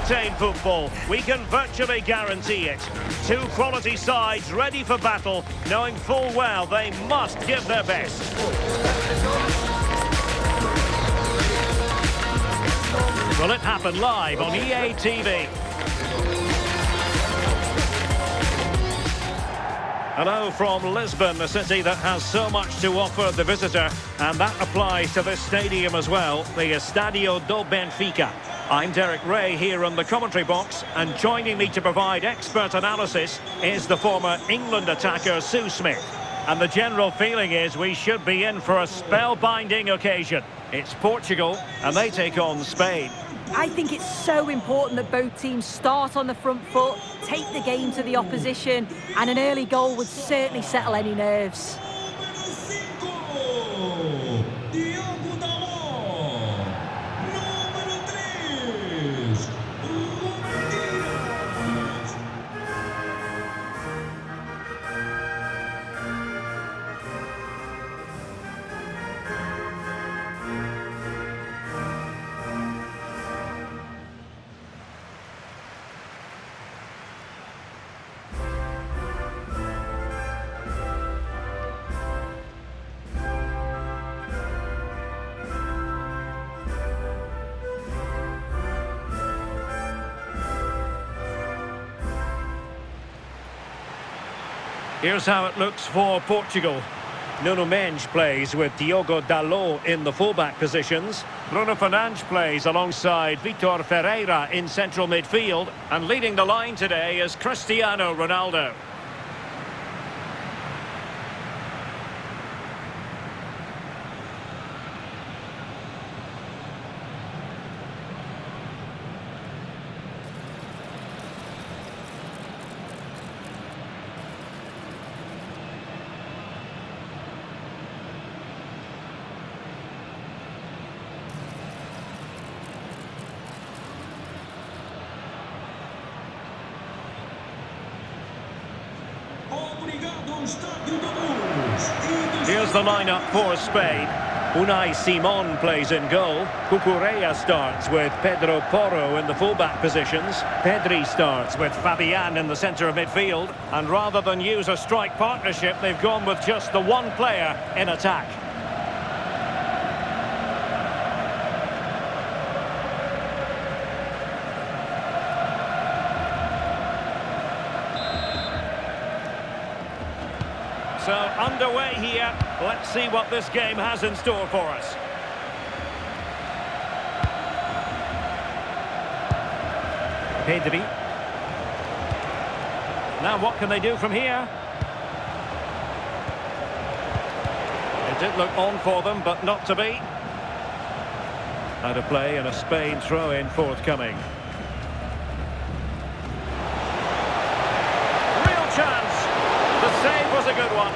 high-octane football. We can virtually guarantee it. Two quality sides ready for battle, knowing full well they must give their best. Will it happen live on EA TV? Hello from Lisbon, a city that has so much to offer the visitor, and that applies to this stadium as well, the Estadio do Benfica. I'm Derek Ray here in the commentary box, and joining me to provide expert analysis is the former England attacker Sue Smith. And the general feeling is we should be in for a spellbinding occasion. It's Portugal, and they take on Spain. I think it's so important that both teams start on the front foot, take the game to the opposition, and an early goal would certainly settle any nerves. Here's how it looks for Portugal. Nuno Mendes plays with Diogo Dalot in the fullback positions. Bruno Fernandes plays alongside Vitor Ferreira in central midfield. And leading the line today is Cristiano Ronaldo. Here's the lineup for Spain. Unai Simon plays in goal. Cucurella starts with Pedro Porro in the fullback positions. Pedri starts with Fabian in the centre of midfield. And rather than use a strike partnership, they've gone with just the one player in attack. So, underway here. Let's see what this game has in store for us. Pedri. Now, what can they do from here? It did look on for them, but not to be. Out of play and a Spain throw-in forthcoming. Real chance. The save was a good one.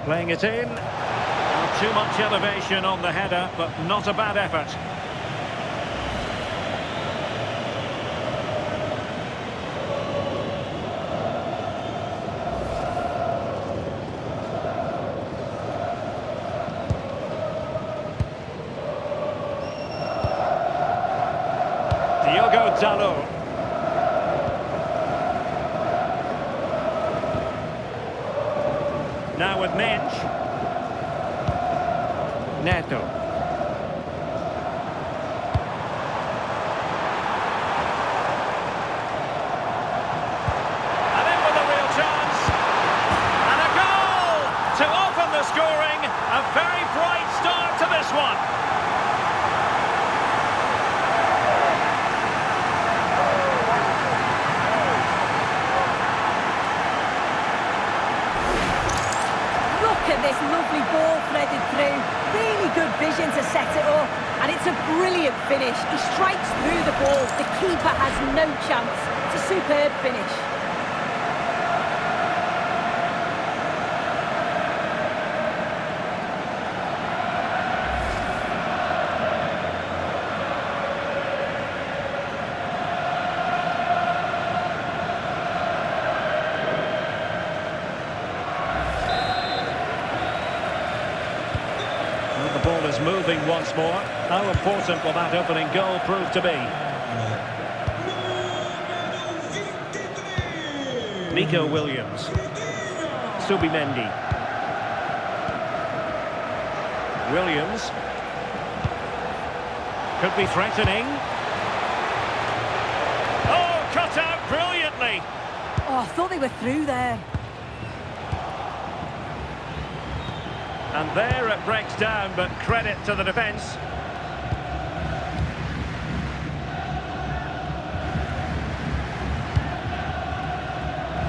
Playing it in. Not too much elevation on the header, but not a bad effort. Diogo Dalot. Now with Mendes. Neto. And in with a real chance. And a goal to open the scoring. A very bright start to this one. Look at this lovely ball threaded through. Really good vision to set it up. And it's a brilliant finish. He strikes through the ball. The keeper has no chance. It's a superb finish. is moving once more. How important will that opening goal prove to be? Nico Williams. Subimendi. Williams. Could be threatening. Oh, cut out brilliantly. Oh, I thought they were through there. And there it breaks down, but credit to the defence.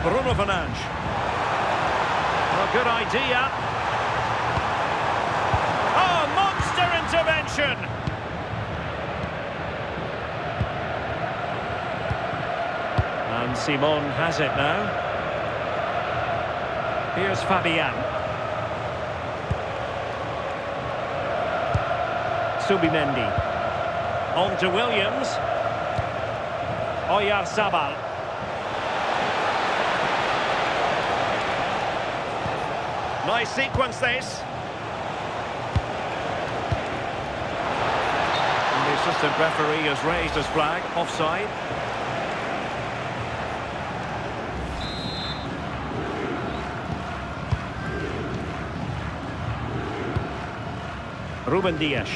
Bruno Fernandes. A good idea. Oh, monster intervention! And Simon has it now. Here's Fabian. Subimendi. On to Williams. Oyarzabal. Nice sequence this. And the assistant referee has raised his flag. Offside. Ruben Dias.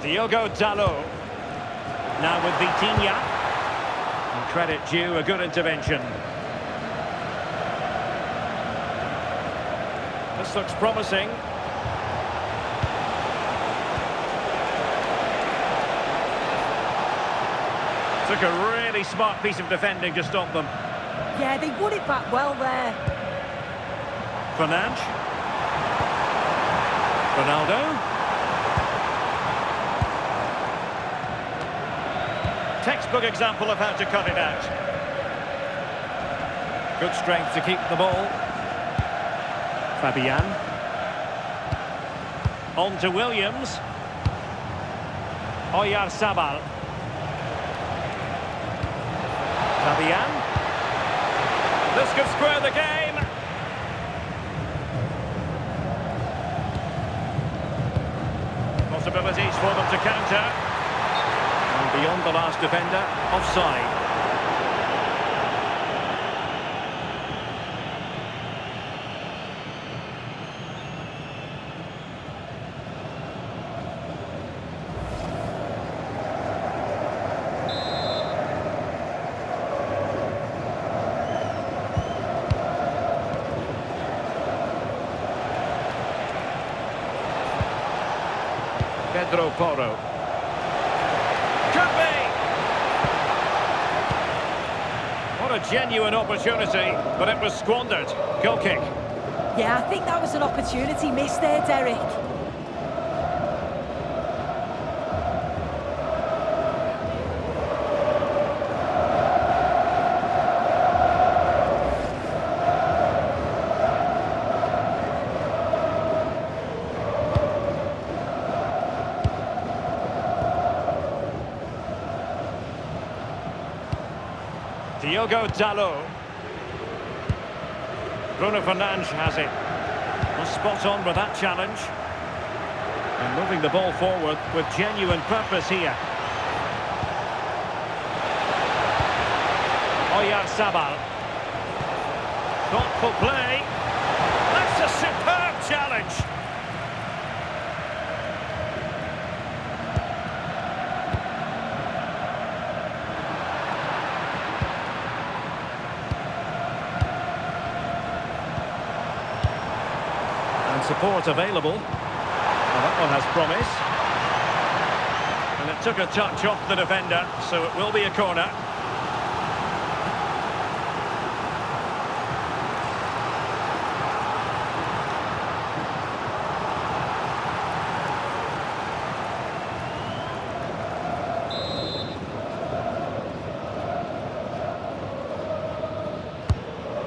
Diogo Dalot. Now with Vitinha. And credit due, a good intervention. This looks promising. Took a really smart piece of defending to stop them. Yeah, they won it back well there. Fernandes. Ronaldo. Textbook example of how to cut it out. Good strength to keep the ball. Fabian. On to Williams. Oyarzabal. Fabian. This could square the game. Possibilities for them to counter. And beyond the last defender, offside. Pedro Porro. Could be! What a genuine opportunity, but it was squandered. Goal kick. Yeah, I think that was an opportunity missed there, Derek. Diogo Dalot. Bruno Fernandes has it. Well, spot on with that challenge. And moving the ball forward with genuine purpose here. Oyarzabal. Thoughtful play. That's a superb challenge. Support available. Well, that one has promise. And it took a touch off the defender, so it will be a corner.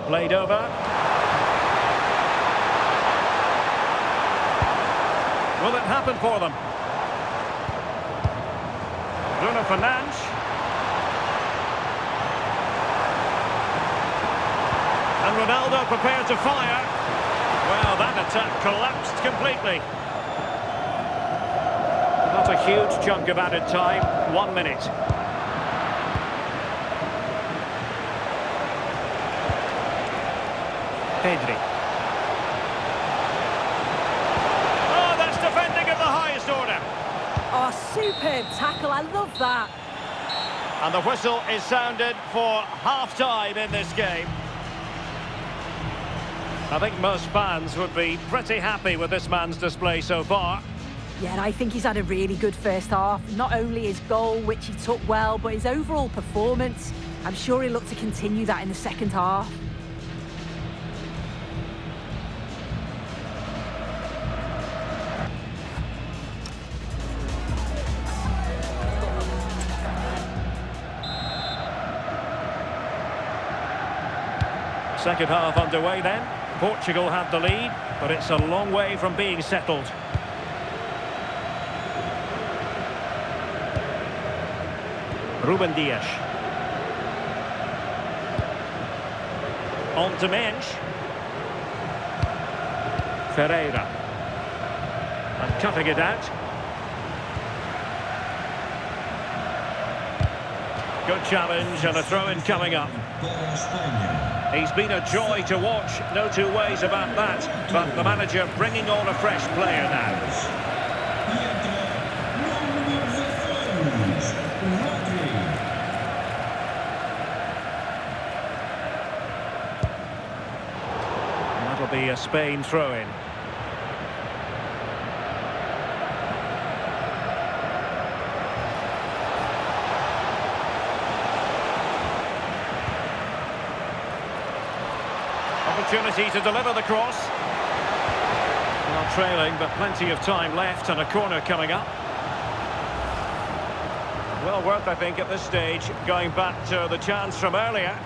Played over. Will it happen for them? Bruno Fernandes. And Ronaldo prepared to fire. Well, that attack collapsed completely. Not a huge chunk of added time. 1 minute. Pedri. Oh, that's defending of the highest order. Oh, superb tackle. I love that. And the whistle is sounded for half-time in this game. I think most fans would be pretty happy with this man's display so far. Yeah, I think he's had a really good first half. Not only his goal, which he took well, but his overall performance. I'm sure he'll look to continue that in the second half. Second half underway then. Portugal have the lead, but it's a long way from being settled. Ruben Dias. On to Mensch. Ferreira. And cutting it out. Good challenge and a throw-in coming up. He's been a joy to watch, no two ways about that. But the manager bringing on a fresh player now. That'll be a Spain throw-in. Opportunity to deliver the cross. Well, trailing, but plenty of time left and a corner coming up. Well worth, I think, at this stage, going back to the chance from earlier.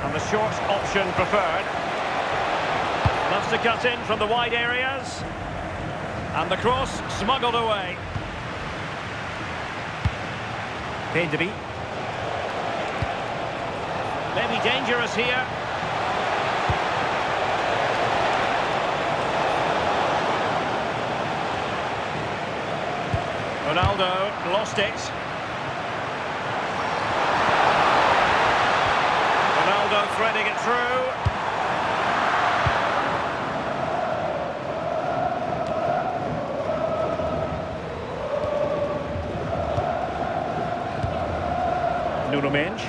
And the short option preferred. Loves to cut in from the wide areas. And the cross smuggled away. Pedri. Maybe dangerous here. Ronaldo lost it. Ronaldo threading it through. Nuno Mensch.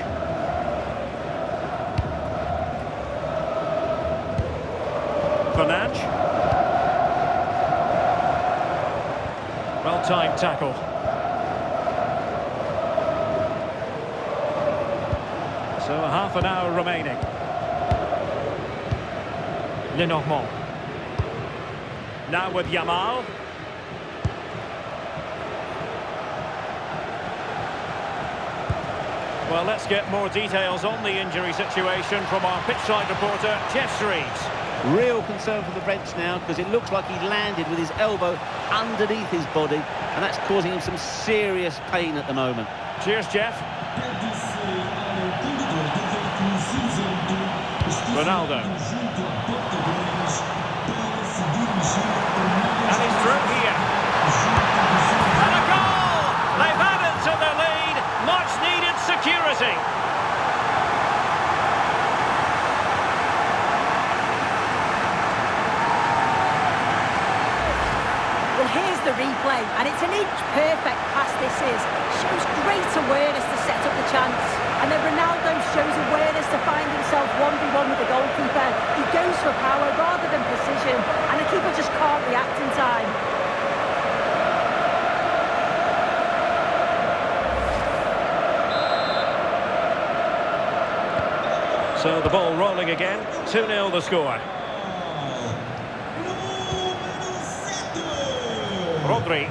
Fernandes. Well-timed tackle. So a half an hour remaining. Lenormand. Now with Yamal. Well, let's get more details on the injury situation from our pitchside reporter, Jeff Shreves. Real concern for the Reds now, because it looks like he landed with his elbow underneath his body, and that's causing him some serious pain at the moment. Cheers, Jeff. Ronaldo. And he's through here. And a goal! They've added to their lead. Much needed security. Well, here's the replay, and it's an inch-perfect pass this is. Shows great awareness to set up the chance. And then Ronaldo shows awareness to find himself 1v1 with the goalkeeper. He goes for power rather than precision, and the keeper just can't react in time. So the ball rolling again. 2-0 the score. Rodri.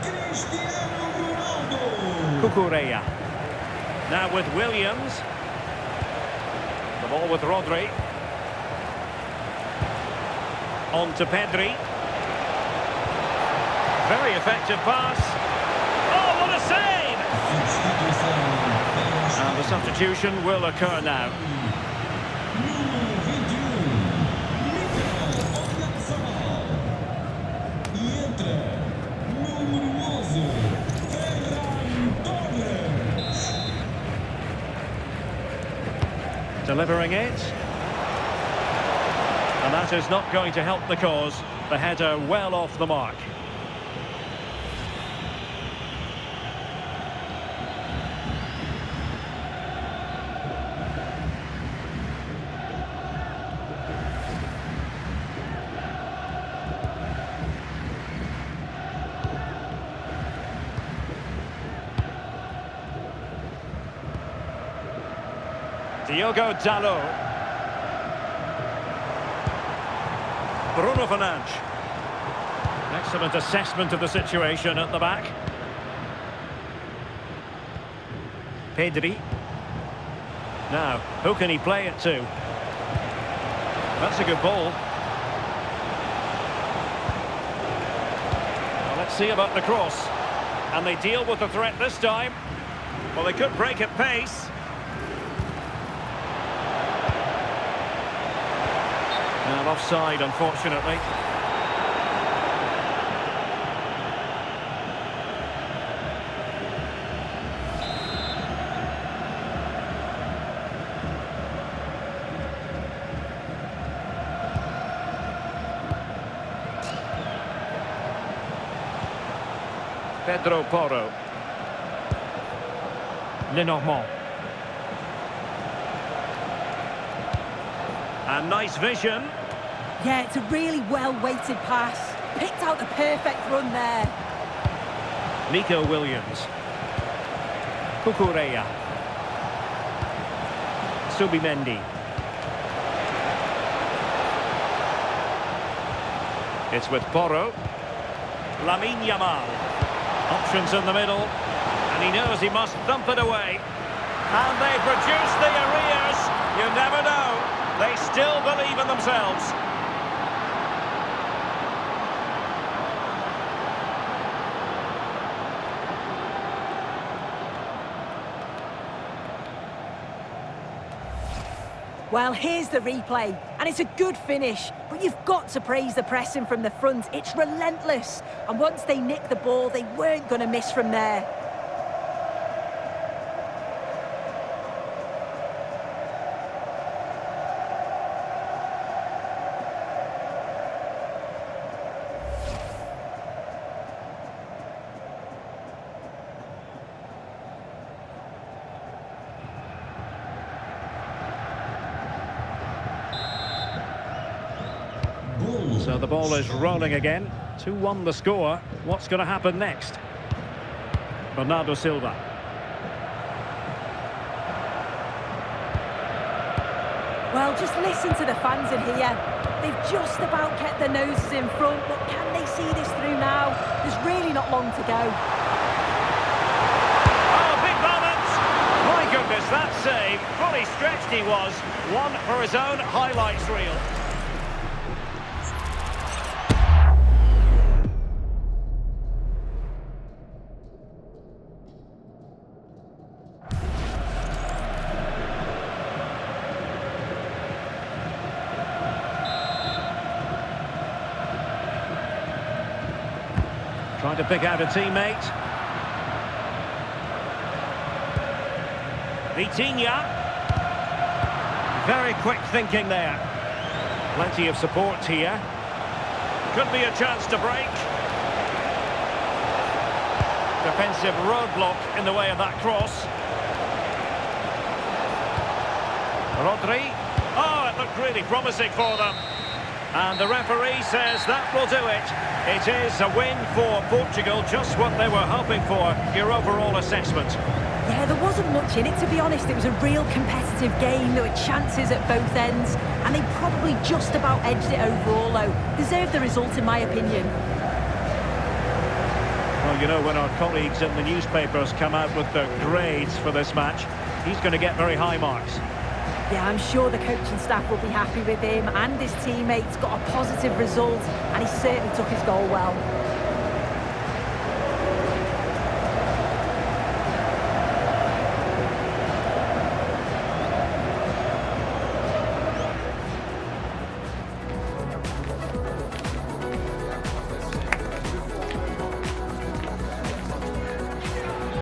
Cucurella. Now with Williams. The ball with Rodri. On to Pedri. Very effective pass. Oh, what a save! And the substitution will occur now. Delivering it. And that is not going to help the cause. The header well off the mark. Diogo Dalot. Bruno Fernandes. Excellent assessment of the situation at the back. Pedri. Now, who can he play it to? That's a good ball. Well, let's see about the cross. And they deal with the threat this time. Well, they could break at pace. Now offside, unfortunately. Pedro Porro. Lenormand. And nice vision. Yeah, it's a really well-weighted pass. Picked out the perfect run there. Nico Williams. Cucurella. Subimendi. It's with Porro. Lamine Yamal. Options in the middle. And he knows he must thump it away. And they produce the arrears. You never know. They still believe in themselves. Well, here's the replay, and it's a good finish, but you've got to praise the pressing from the front. It's relentless, and once they nicked the ball, they weren't going to miss from there. So the ball is rolling again. 2-1 the score. What's going to happen next? Bernardo Silva. Well, just listen to the fans in here. They've just about kept their noses in front, but can they see this through now? There's really not long to go. Oh, big moment! My goodness, that save. Fully stretched he was. One for his own highlights reel. Trying to pick out a teammate. Vitinha. Very quick thinking there. Plenty of support here. Could be a chance to break. Defensive roadblock in the way of that cross. Rodri. Oh, it looked really promising for them. And the referee says that will do it. It is a win for Portugal, just what they were hoping for. Your overall assessment? Yeah, there wasn't much in it, to be honest. It was a real competitive game. There were chances at both ends, and they probably just about edged it overall, though. Deserved the result, in my opinion. Well, you know, when our colleagues in the newspapers come out with their grades for this match, he's going to get very high marks. Yeah, I'm sure the coaching staff will be happy with him, and his teammates got a positive result, and he certainly took his goal well.